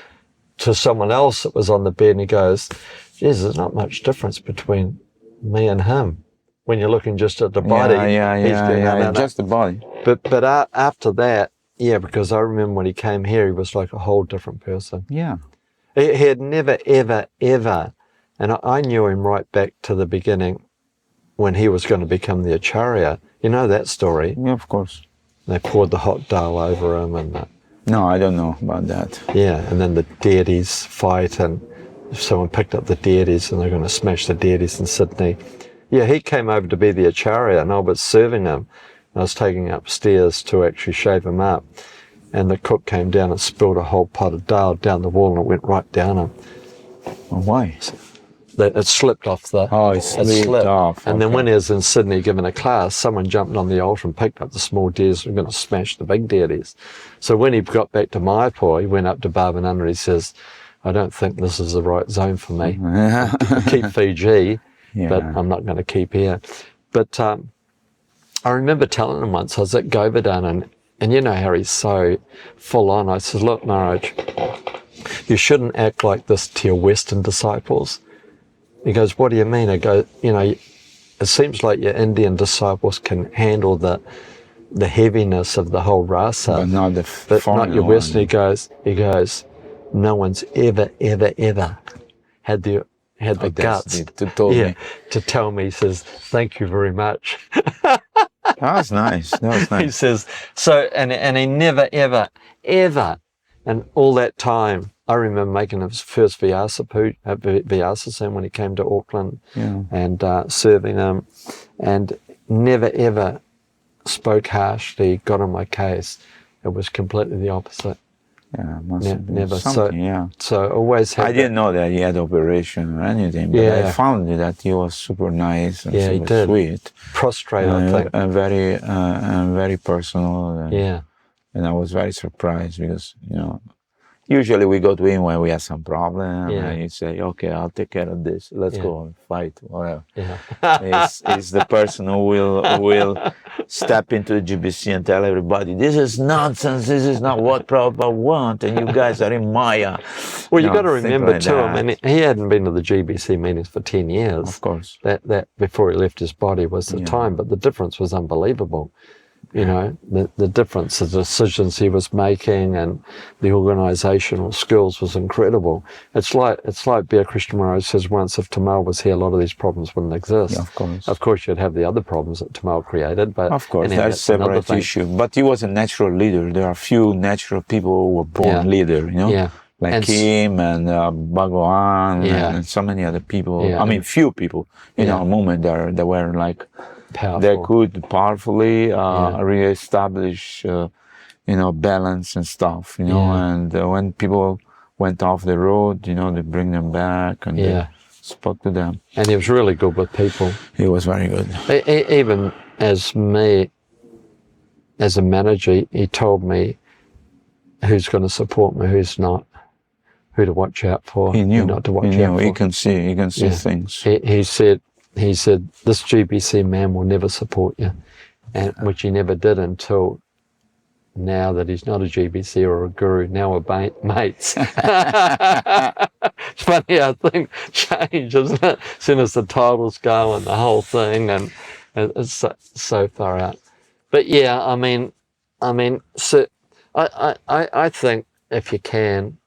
to someone else that was on the bed and he goes, geez, there's not much difference between me and him when you're looking just at the body. Yeah, just the body. But after that, because I remember when he came here, he was like a whole different person. Yeah. He had never, ever, ever, and I knew him right back to the beginning when he was going to become the Acharya. You know that story? Yeah, of course. They poured the hot dal over him, and No, I don't know about that. and then the deities fight, and someone picked up the deities, and they're going to smash the deities in Sydney. Yeah, he came over to be the acharya, and I was serving him. I was taking him upstairs to actually shave him up, and the cook came down and spilled a whole pot of dal down the wall, and it went right down him. Well, why? It slipped off the... Oh, it slipped off. And then when he was in Sydney giving a class, someone jumped on the altar and picked up the small deities and were going to smash the big deities. So when he got back to Mayapur, he went up to Bhavananda, he says, I don't think this is the right zone for me. I keep Fiji, but I'm not going to keep here. But I remember telling him once, I was at Govardhan, and you know how he's so full on. I said, look, Maharaj, you shouldn't act like this to your Western disciples. He goes, what do you mean? I go, you know, it seems like your Indian disciples can handle the heaviness of the whole rasa, but not your Western. He goes, no one's ever had the guts to tell me. He says, thank you very much. That's nice. That was nice. He says, so, and he never, ever, and all that time, I remember making his first Vyasa when he came to Auckland and serving him, and never, ever spoke harshly, got on my case. It was completely the opposite. Yeah, must have been never. something, So always had I didn't know that he had operation or anything, but I found that he was super nice and super sweet. Prostrate, I think. And very personal. And, and I was very surprised because, you know, usually we go to him when we have some problem, and he say, okay, I'll take care of this. Let's go and fight, whatever. He's the person who will step into the GBC and tell everybody, this is nonsense, this is not what Prabhupada want, and you guys are in Maya. Well, you got to remember too, I mean, he hadn't been to the GBC meetings for 10 years. Of course. That before he left his body was the time, but the difference was unbelievable. You know, the difference, the decisions he was making and the organisational skills was incredible. It's like Bear Krishna Maharaj says once, if Tamal was here, a lot of these problems wouldn't exist. Yeah, of course. Of course, you'd have the other problems that Tamal created, but... Of course, that's a separate issue. But he was a natural leader. There are few natural people who were born leader, you know? Yeah. Like him and Bhagawan and so many other people. Yeah. I mean, few people in our movement that were like... Powerful. They could powerfully re-establish, you know, balance and stuff, you know, and when people went off the road, you know, they bring them back and they spoke to them. And he was really good with people. He was very good. Even as me, as a manager, he told me who's going to support me, who's not, who to watch out for, he knew, who not to watch out for. He can see things. He said, this GBC man will never support you, and which he never did until now that he's not a GBC or a guru. Now we're mates. It's funny how things change, isn't it? As soon as the titles go and the whole thing, and it's so far out. But yeah, I mean, so I think if you can,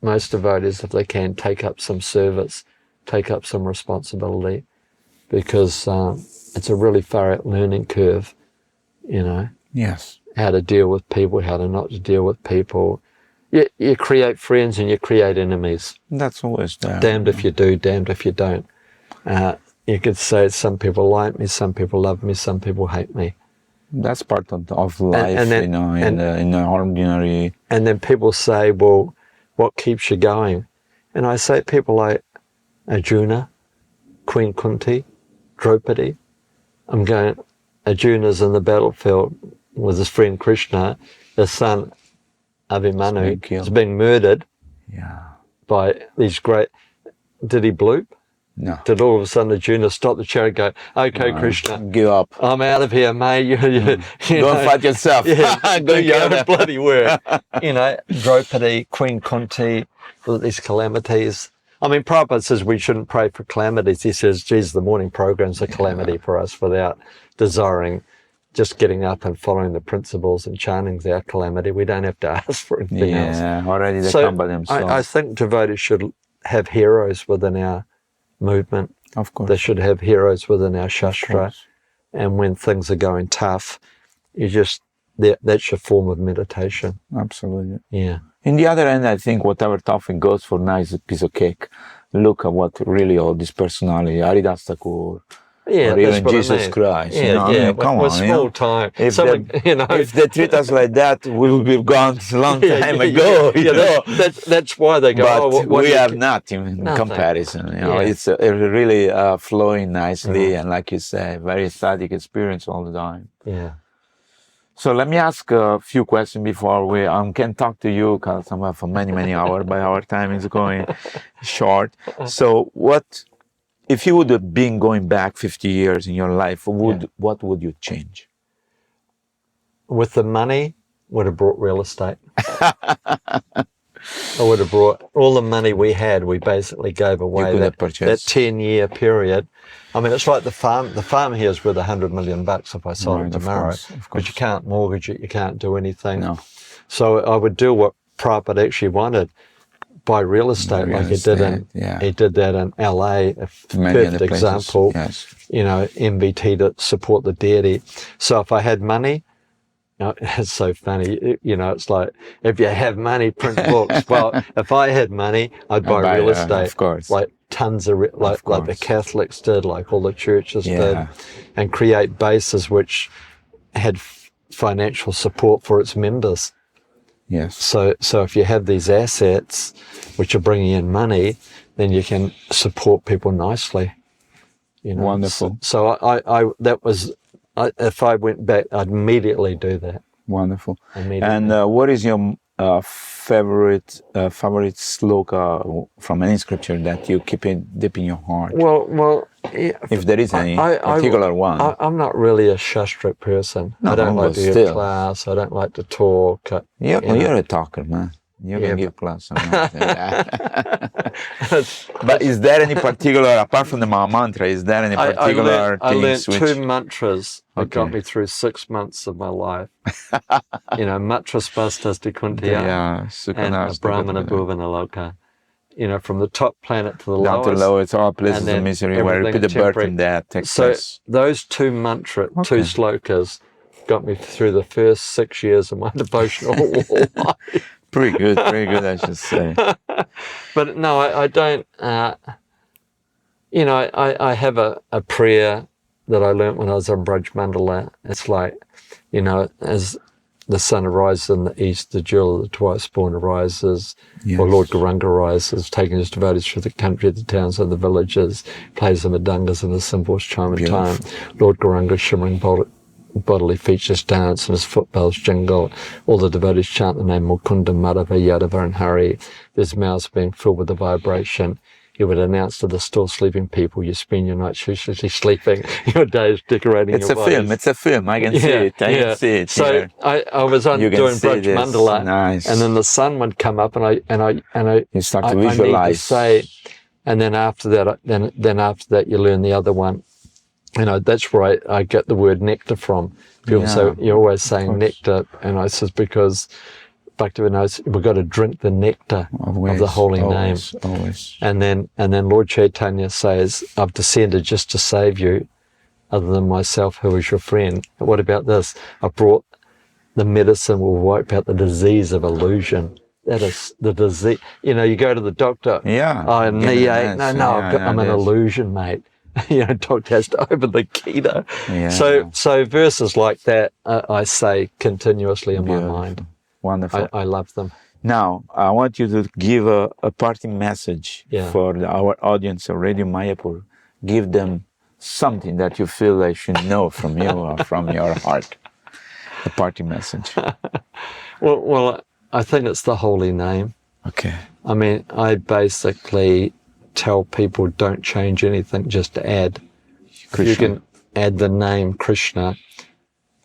most devotees, if they can, take up some service, take up some responsibility, because it's a really far out learning curve, you know. Yes. How to deal with people, how to not to deal with people. You create friends and you create enemies. That's always there. Damned if you do, damned if you don't. You could say some people like me, some people love me, some people hate me. That's part of life, and then, you know, in the ordinary. And then people say, well, what keeps you going? And I say people like Arjuna, Queen Kunti, Draupadi. I'm going, Arjuna's in the battlefield with his friend Krishna. His son Abhimanyu is being murdered by these great... Did he bloop? No. Did all of a sudden Arjuna stop the chariot and go, okay, Krishna, give up. I'm out of here, mate. You Go and fight yourself. Do your own bloody work. You know, Draupadi, Queen Kunti, these calamities. I mean, Prabhupada says we shouldn't pray for calamities. He says, geez, the morning program's a calamity for us without desiring, just getting up and following the principles and chanting's our calamity. We don't have to ask for anything else. Yeah, already they come by themselves. I think devotees should have heroes within our movement. Of course. They should have heroes within our Shastra. And when things are going tough, you just that's your form of meditation. Absolutely. Yeah. In the other end, I think whatever topic goes for now is a piece of cake. Look at what really all this personality, Haridas Thakur, Yeah, or that's even what Jesus I mean. Christ. Yeah, you know, yeah. I mean, come we're on, you small know. time. If Someone, they, if they treat us like that, we would be gone a long time ago. You know, that's why they go. but what we do you have nothing in Nothing. comparison. You know, Yeah. it's really flowing nicely, and like you say, very static experience all the time. Yeah. So let me ask a few questions before we can talk to you, Kalasamvara, for many hours, but our time is going short. So what, if you would have been going back 50 years in your life, what would you change? With the money, would have brought real estate. I would have brought all the money we had. We basically gave away that 10-year period. I mean, it's like the farm. The farm here is worth $100 million if I sold it tomorrow. Of course. But you can't mortgage it. You can't do anything. No. So I would do what Prabhupada actually wanted, buy real estate like he did he did that in LA. A perfect example. Yes. You know, MBT to support the deity. So if I had money. It's so funny, you know, it's like, if you have money, print books. Well, if I had money, I'd buy real estate. Of course. Like tons of, like the Catholics did, like all the churches did, and create bases which had financial support for its members. Yes. So if you have these assets, which are bringing in money, then you can support people nicely. You know? Wonderful. So that was... if I went back, I'd immediately do that. Wonderful. Immediately. And what is your favorite sloka from any scripture that you keep it deep in your heart? Well, yeah, if there is any particular one. I'm not really a shastric person. I don't like to give class. I don't like to talk. You're a talker, man. You can give class. But is there any particular, apart from the Maha Mantra, is there any particular I learned things two mantras that got me through 6 months of my life. You know, Matraspastaste Kuntiya and Brahmana Bhuvana Loka. You know, from the top planet to the lowest. Down to the lowest, all places of misery, where you put the birth and death takes place. So those two two slokas got me through the first 6 years of my devotional life. Pretty good, I should say. But no, I don't, you know, I have a prayer that I learnt when I was on Braj Mandala. It's like, you know, as the sun arises in the east, the jewel of the twice born arises, or Lord Gauranga arises, taking his devotees through the country, the towns and the villages, plays the mridangos and the cymbals chime in time. Lord Gauranga shimmering bodily features dance and his footbells jingle. All the devotees chant the name Mukunda, Madhava, Yadava and Hari. Their mouths being filled with the vibration. He would announce to the still sleeping people, you spend your nights uselessly sleeping, your days decorating your bodies. It's a film. I can see it. I can see it. So I was doing Braj Mandala, and then the sun would come up, and I you start to visualize. I need to say, and then after that, then after that, you learn the other one. You know, that's where I get the word nectar from. People say, you're always saying nectar. And I says, because Bhaktivinoda knows we've got to drink the nectar of the holy name. Always. And then Lord Chaitanya says, I've descended just to save you, other than myself, who is your friend. But what about this? I brought the medicine will wipe out the disease of illusion. That is the disease. You know, you go to the doctor. Knee ache. No, I'm an illusion, mate. You know, doctor has to open the keto. So verses like that I say continuously in my mind. Wonderful. I love them. Now, I want you to give a parting message for our audience of Radio Mayapur. Give them something that you feel they should know from you or from your heart. A parting message. Well, I think it's the holy name. Okay. I mean, I basically tell people don't change anything, just add. Krishna. You can add the name Krishna,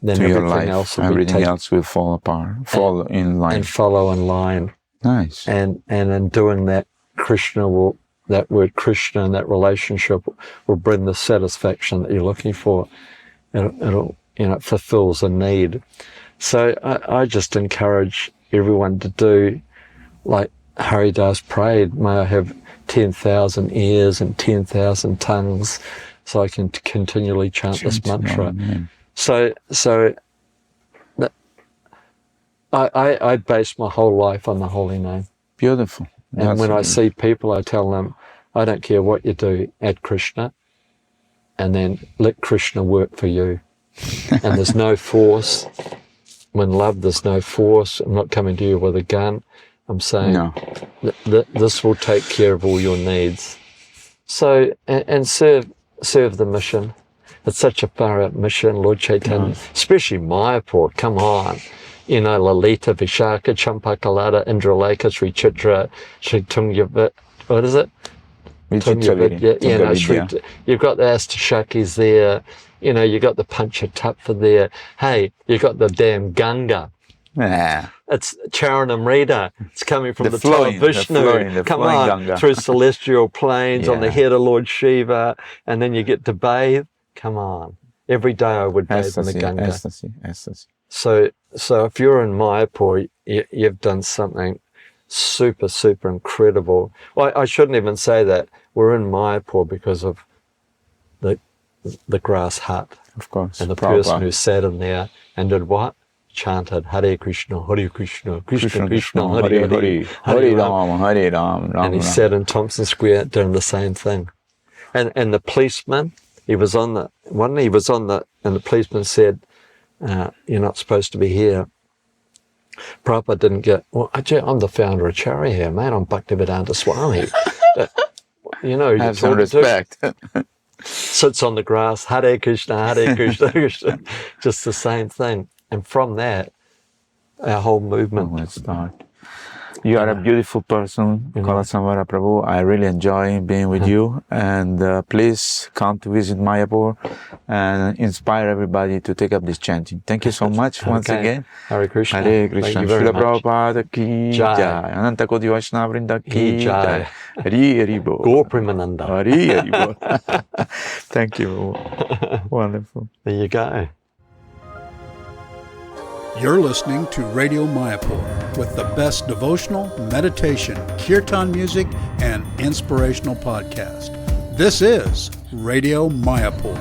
then everything else will fall apart, fall in line. And follow in line. Nice. And in doing that, that word Krishna and that relationship will bring the satisfaction that you're looking for. It'll it fulfills a need. So I just encourage everyone to do like Haridas prayed, may I have 10,000 ears and 10,000 tongues so I can continually chant this mantra. So I base my whole life on the holy name. Beautiful. And That's when I amazing. see people, I tell them, I don't care what you do, add Krishna, and then let Krishna work for you. And there's no force. When love, there's no force. I'm not coming to you with a gun. I'm saying No. this will take care of all your needs. So, and serve the mission. It's such a far-out mission, Lord Chaitanya, especially Mayapur, come on. You know, Lalita, Vishaka, Champakalata, Indraleka, Sri Chitra, Sri Tungyavit, what is it? Vichitraviri, You know, Tungavidya. you've got the Astashakis there, you know, you've got the Panchatattva there. Hey, you've got the damn Ganga. Yeah. It's Charanamrita. It's coming from the top of flowing, Vishnu. the Come flowing on, Ganga. through celestial planes on the Yeah. head of Lord Shiva, and then you get to bathe. Come on. Every day I would bathe in the Ecstasy, Ganga. ecstasy. So if you're in Mayapur, you've done something super, super incredible. Well, I shouldn't even say that. We're in Mayapur because of the grass hut. Of course. And the Prabhupada. person who sat in there and did what? Chanted Hare Krishna, Hare Krishna, Krishna Krishna, Hare Hare, Hare Ram, Hare Ram, Ram and he Ram. sat in Thompson Square doing the same thing. And the policeman, and the policeman said, you're not supposed to be here. Prabhupada didn't get, well, I'm the founder of Charya here, mate. I'm Bhaktivedanta Swami. You know, Have some respect. Sits on the grass, Hare Krishna, Krishna, just the same thing. And from that, our whole movement. Let's start. You are a beautiful person, Kalasamvara Prabhu. I really enjoy being with you. And please come to visit Mayapur and inspire everybody to take up this chanting. Thank you so much once again. Hare Krishna. Hare Krishna. Thank you very Srila much. Prabhupada ki Jai. jai. Ananta Koti Vaishnava Vrinda ki Jai. jai. Hari Hari Bol. Gaur Premananda. Hari Hari Bol. Thank you. Wonderful. There you go. You're listening to Radio Mayapur with the best devotional, meditation, kirtan music, and inspirational podcast. This is Radio Mayapur.